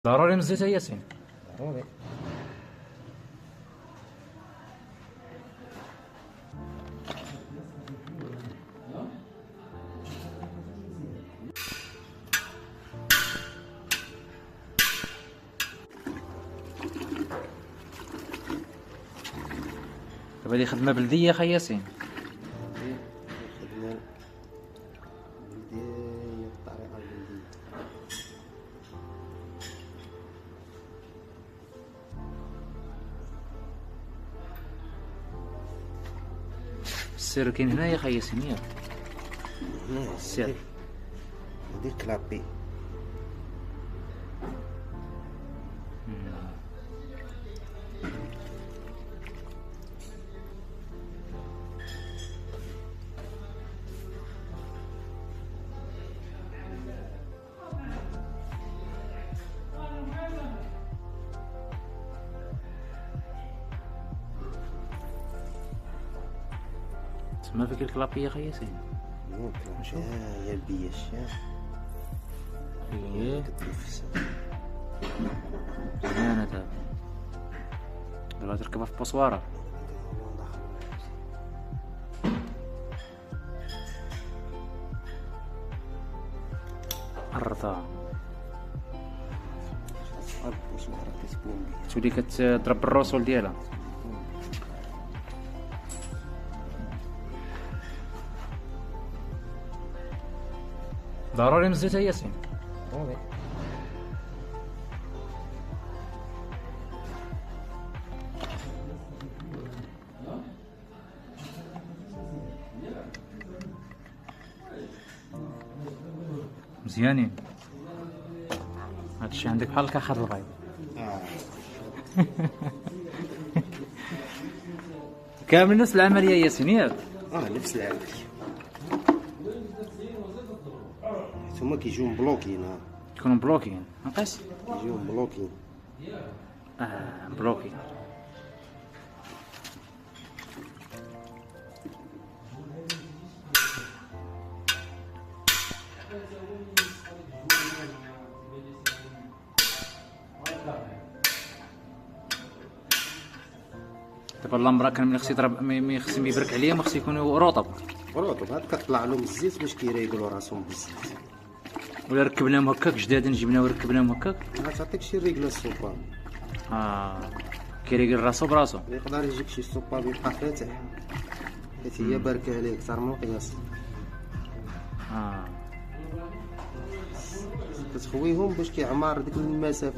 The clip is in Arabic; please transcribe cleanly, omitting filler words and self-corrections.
ضروري من الزيت يا ياسين. ضروري. دابا هادي خدمة بلدية خا ياسين. الخدمة البلدية بالطريقة البلدية. السر كاين هنايا خا ياسين ياك. هنا السر هادي كلابي. تسمى فيك الكلابية خا ياسين. شوف هي البياش اييه كتنفس. مزيانة دابا. دابا تركبها في بوصوارة. الرضا تولي كتضرب بالروسول ديالها. ضروري من الزيت يا ياسين. ضروري. مزيانين. هادشي عندك بحال الكحر البيض. كامل نفس العملية ياسين ياك. نفس العملية. هما كيجيو مبلوكين. يكونوا بلوكين ناقص. كيجيو مبلوكين. بلوكين. دابا اللمبرا كان ملي خصو يضرب ملي خصو يبرك عليا ما خصو يكونوا رطب. رطب هاد كطلع لهم الزيت باش كيريقلوا راسهم بالزيت. ولا ركبناهم هكاك جدادين جبناهم وركبناهم هكاك. تعطيك شي ريقله السوبا. كيريقل راسو براسو. يقدر يجيك شي سوبا يبقى فاتح حيت هي باركه عليه اكثر من القياس. كتخويهم باش كيعمر ديك المسافه.